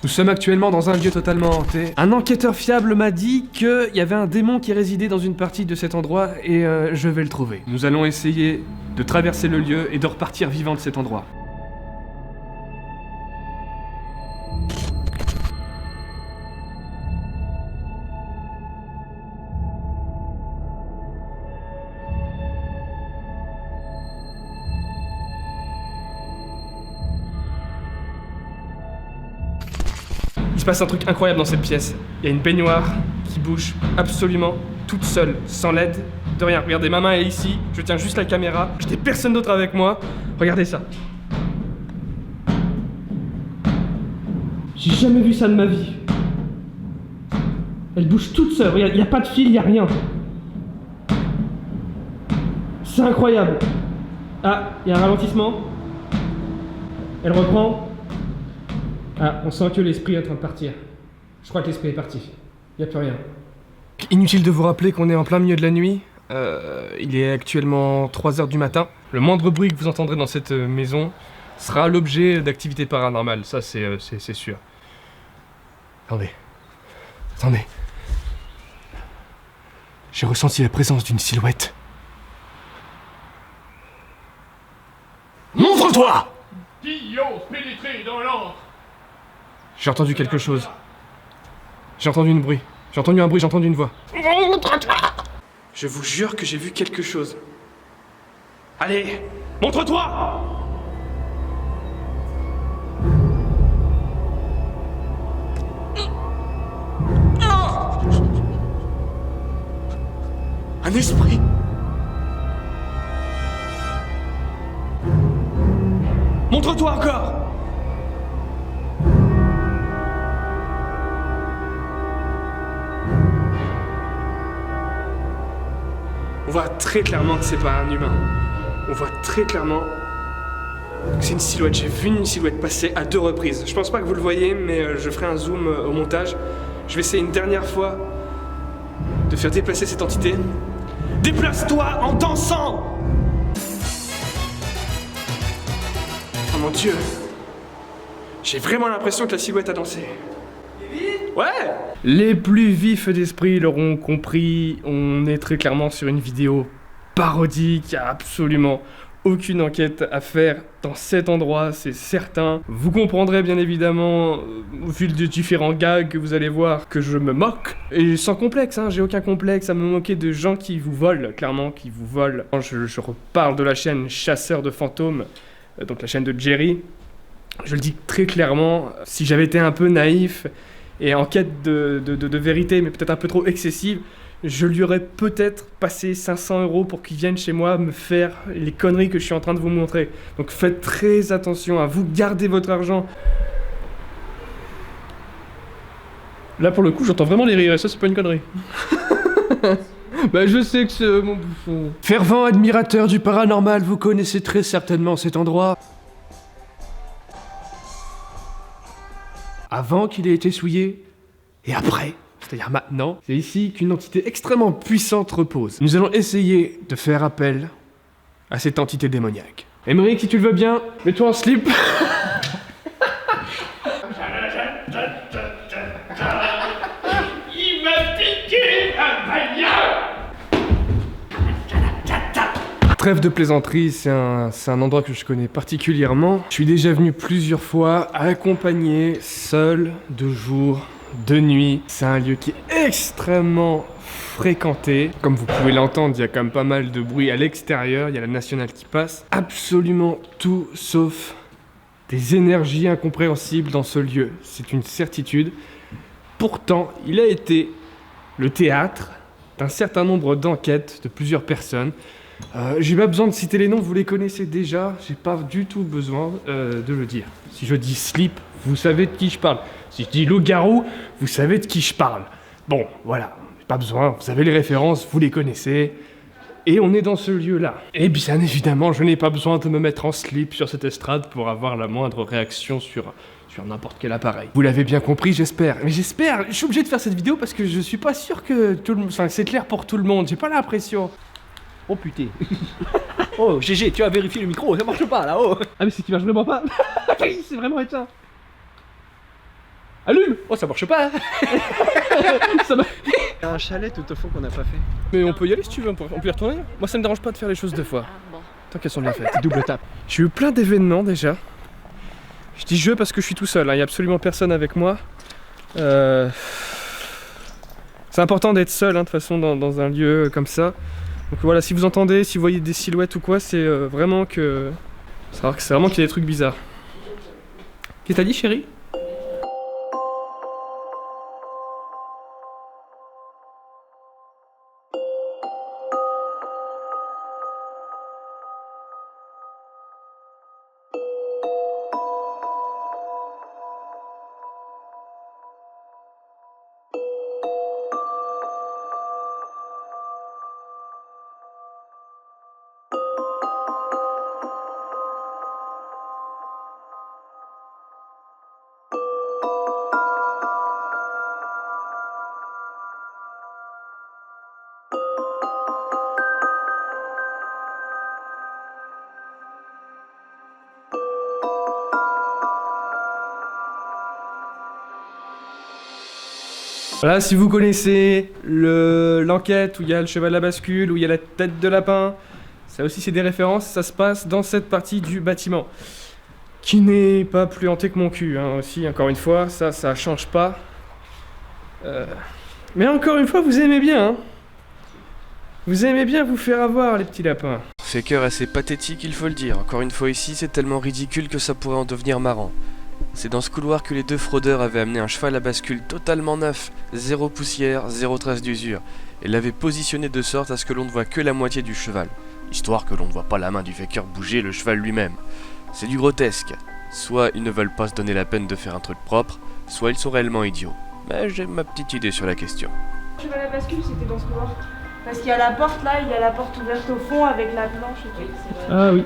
Nous sommes actuellement dans un lieu totalement hanté. Un enquêteur fiable m'a dit qu'il y avait un démon qui résidait dans une partie de cet endroit et je vais le trouver. Nous allons essayer de traverser le lieu et de repartir vivant de cet endroit. Il se passe un truc incroyable dans cette pièce. Il y a une baignoire qui bouge absolument toute seule, sans l'aide de rien. Regardez, ma main est ici, je tiens juste la caméra, je n'ai personne d'autre avec moi. Regardez ça. J'ai jamais vu ça de ma vie. Elle bouge toute seule, regarde, il n'y a pas de fil, il n'y a rien. C'est incroyable. Ah, il y a un ralentissement. Elle reprend. Ah, on sent que l'esprit est en train de partir. Je crois que l'esprit est parti. Il n'y a plus rien. Inutile de vous rappeler qu'on est en plein milieu de la nuit. Il est actuellement 3h du matin. Le moindre bruit que vous entendrez dans cette maison sera l'objet d'activités paranormales. Ça, c'est sûr. Attendez. Attendez. J'ai ressenti la présence d'une silhouette. Montre-toi! Qui ose pénétrer dans l'antre? J'ai entendu quelque chose. J'ai entendu un bruit. J'ai entendu une voix. Je vous jure que j'ai vu quelque chose. Allez, montre-toi! Un esprit! Montre-toi encore! On voit très clairement que c'est pas un humain. On voit très clairement que c'est une silhouette. J'ai vu une silhouette passer à 2 reprises. Je pense pas que vous le voyez, mais je ferai un zoom au montage. Je vais essayer une dernière fois de faire déplacer cette entité. Déplace-toi en dansant! Oh mon Dieu! J'ai vraiment l'impression que la silhouette a dansé. Ouais! Les plus vifs d'esprit l'auront compris, on est très clairement sur une vidéo parodique, il n'y a absolument aucune enquête à faire dans cet endroit, c'est certain. Vous comprendrez bien évidemment, au fil des différents gags que vous allez voir, que je me moque. Et sans complexe, hein, j'ai aucun complexe à me moquer de gens qui vous volent, clairement, qui vous volent. Je reparle de la chaîne Chasseur de fantômes, donc la chaîne de Jerry. Je le dis très clairement, si j'avais été un peu naïf et en quête de vérité, mais peut-être un peu trop excessive, je lui aurais peut-être passé 500 € pour qu'il vienne chez moi me faire les conneries que je suis en train de vous montrer. Donc faites très attention à vous, gardez votre argent. Là pour le coup j'entends vraiment les rires et ça c'est pas une connerie. Bah je sais que c'est mon bouffon. Fervent admirateur du paranormal, vous connaissez très certainement cet endroit. Avant qu'il ait été souillé, et après, c'est-à-dire maintenant, c'est ici qu'une entité extrêmement puissante repose. Nous allons essayer de faire appel à cette entité démoniaque. Émeric, si tu le veux bien, mets-toi en slip. Il m'a piqué un bagnole! Trêve de plaisanterie, c'est un endroit que je connais particulièrement. Je suis déjà venu plusieurs fois, accompagné, seul, de jour, de nuit. C'est un lieu qui est extrêmement fréquenté. Comme vous pouvez l'entendre, il y a quand même pas mal de bruit à l'extérieur. Il y a la nationale qui passe. Absolument tout sauf des énergies incompréhensibles dans ce lieu. C'est une certitude. Pourtant, il a été le théâtre d'un certain nombre d'enquêtes de plusieurs personnes. J'ai pas besoin de citer les noms, vous les connaissez déjà, j'ai pas du tout besoin de le dire. Si je dis slip, vous savez de qui je parle. Si je dis loup-garou, vous savez de qui je parle. Bon, voilà, pas besoin, vous avez les références, vous les connaissez. Et on est dans ce lieu-là. Et bien évidemment, je n'ai pas besoin de me mettre en slip sur cette estrade pour avoir la moindre réaction sur n'importe quel appareil. Vous l'avez bien compris, j'espère. Mais j'espère, je suis obligé de faire cette vidéo parce que je suis pas sûr que tout le monde... Enfin, c'est clair pour tout le monde, j'ai pas l'impression... Oh putain. Oh GG, tu as vérifié le micro, ça marche pas là, oh. Ah mais c'est qu'il marche vraiment pas. C'est vraiment éteint. Allume! Oh, ça marche pas! Ça marche. Il y a un chalet tout au fond qu'on n'a pas fait. Mais on peut y aller si tu veux, on peut y retourner. Moi, ça me dérange pas de faire les choses deux fois. Tant qu'elles sont bien faites. Double tape. J'ai eu plein d'événements déjà. Je dis je parce que je suis tout seul, il n'y a absolument personne avec moi. C'est important d'être seul, de toute façon, dans un lieu comme ça. Donc voilà, si vous entendez, si vous voyez des silhouettes ou quoi, c'est vraiment que... C'est vraiment qu'il y a des trucs bizarres. Qu'est-ce que t'as dit, chérie? Voilà, si vous connaissez l'enquête où il y a le cheval à bascule, où il y a la tête de lapin, ça aussi c'est des références, ça se passe dans cette partie du bâtiment. Qui n'est pas plus hanté que mon cul, hein, aussi, encore une fois, ça change pas. Mais encore une fois, vous aimez bien, hein. Vous aimez bien vous faire avoir, les petits lapins. Fait cœur assez pathétique, il faut le dire. Encore une fois ici, c'est tellement ridicule que ça pourrait en devenir marrant. C'est dans ce couloir que les deux fraudeurs avaient amené un cheval à bascule totalement neuf, zéro poussière, zéro trace d'usure, et l'avaient positionné de sorte à ce que l'on ne voit que la moitié du cheval, histoire que l'on ne voit pas la main du faker bouger le cheval lui-même. C'est du grotesque. Soit ils ne veulent pas se donner la peine de faire un truc propre, soit ils sont réellement idiots. Mais j'ai ma petite idée sur la question. Le cheval à bascule, c'était dans ce couloir. Parce qu'il y a la porte là, il y a la porte ouverte au fond avec la planche et tout. Ah oui.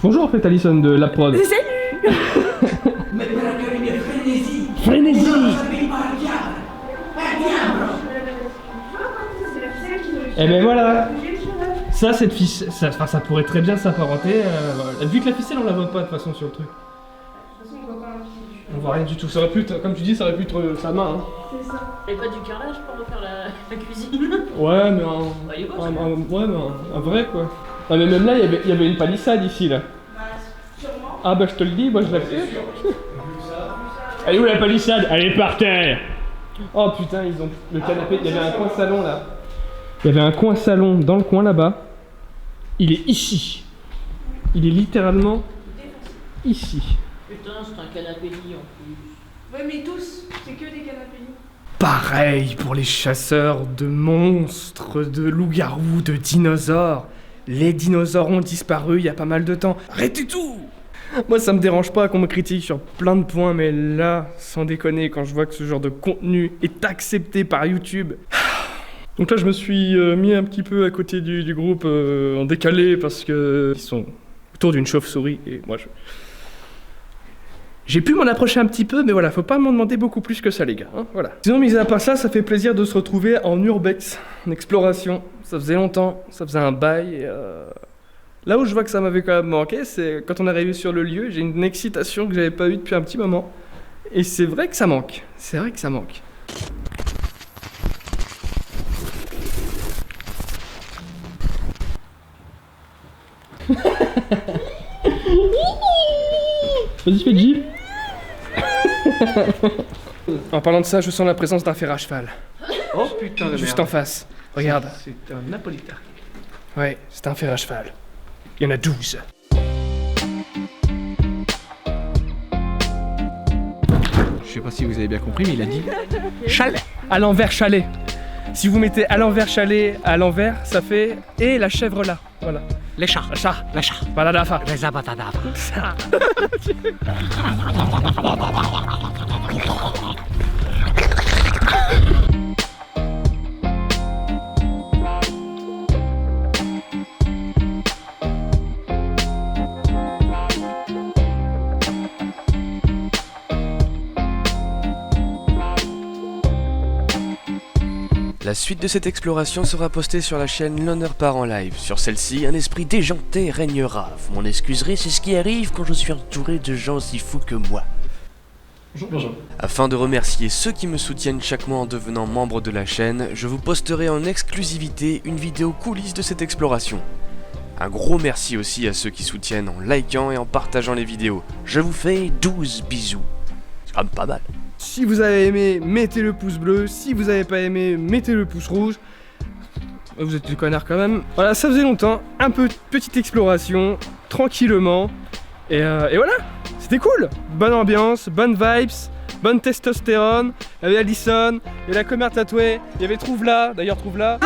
Bonjour en fait Alison de La Prod. Salut. Frénésie. Eh ben voilà. Ça, cette ficelle, ça pourrait très bien s'apparenter. Vu que la ficelle, on la voit pas de toute façon sur le truc. On voit rien du tout. Ça aurait pu, comme tu dis, ça aurait pu être sa main. Hein. C'est ça. Et pas du carrelage pour refaire la cuisine. Ouais, mais un vrai quoi. Ah, mais même là, il y avait une palissade ici là. Bah, sûrement. Ah bah je te le dis, moi je l'ai fait. Elle est où la palissade? Elle est par terre. Oh putain, ils ont le canapé. Il y avait un coin salon là. Il y avait un coin salon dans le coin là-bas. Il est ici. Il est littéralement ici. Putain, c'est un canapé lit en plus. Ouais, mais tous, c'est que des canapés lits. Pareil pour les chasseurs de monstres, de loups-garous, de dinosaures. Les dinosaures ont disparu il y a pas mal de temps. Arrêtez tout! Moi ça me dérange pas qu'on me critique sur plein de points, mais là, sans déconner, quand je vois que ce genre de contenu est accepté par YouTube... Donc là je me suis mis un petit peu à côté du groupe en décalé parce que ils sont autour d'une chauve-souris et moi j'ai pu m'en approcher un petit peu, mais voilà, faut pas m'en demander beaucoup plus que ça les gars, hein, voilà. Sinon, mis à part ça fait plaisir de se retrouver en urbex, en exploration. Ça faisait longtemps, ça faisait un bail. Et, là où je vois que ça m'avait quand même manqué, c'est quand on est arrivé sur le lieu, j'ai une excitation que j'avais pas eue depuis un petit moment. Et c'est vrai que ça manque, c'est vrai que ça manque. Vas-y, fais Jeep. En parlant de ça, je sens la présence d'un fer à cheval. Oh putain de Juste merde. en face. Regarde. C'est un napolitain. Ouais, c'est un fer à cheval. Il y en a 12. Je sais pas si vous avez bien compris, mais il a dit chalet. À l'envers chalet. Si vous mettez à l'envers chalet, à l'envers, ça fait et la chèvre là. Voilà. Les chats. Le chat. Les chats. Voilà la fin. Les abatadabres. La suite de cette exploration sera postée sur la chaîne L'Honneur part en live. Sur celle-ci, un esprit déjanté régnera. Vous m'en excuserez, c'est ce qui arrive quand je suis entouré de gens aussi fous que moi. Bonjour. Afin de remercier ceux qui me soutiennent chaque mois en devenant membre de la chaîne, je vous posterai en exclusivité une vidéo coulisses de cette exploration. Un gros merci aussi à ceux qui soutiennent en likant et en partageant les vidéos. Je vous fais 12 bisous. C'est quand même pas mal. Si vous avez aimé, mettez le pouce bleu. Si vous avez pas aimé, mettez le pouce rouge. Vous êtes des connards quand même. Voilà, ça faisait longtemps. Un peu petite exploration, tranquillement. Et voilà, c'était cool. Bonne ambiance, bonne vibes, bonne testostérone. Il y avait Alison, il y avait la commère tatouée, il y avait Trouvla. D'ailleurs, Trouvla.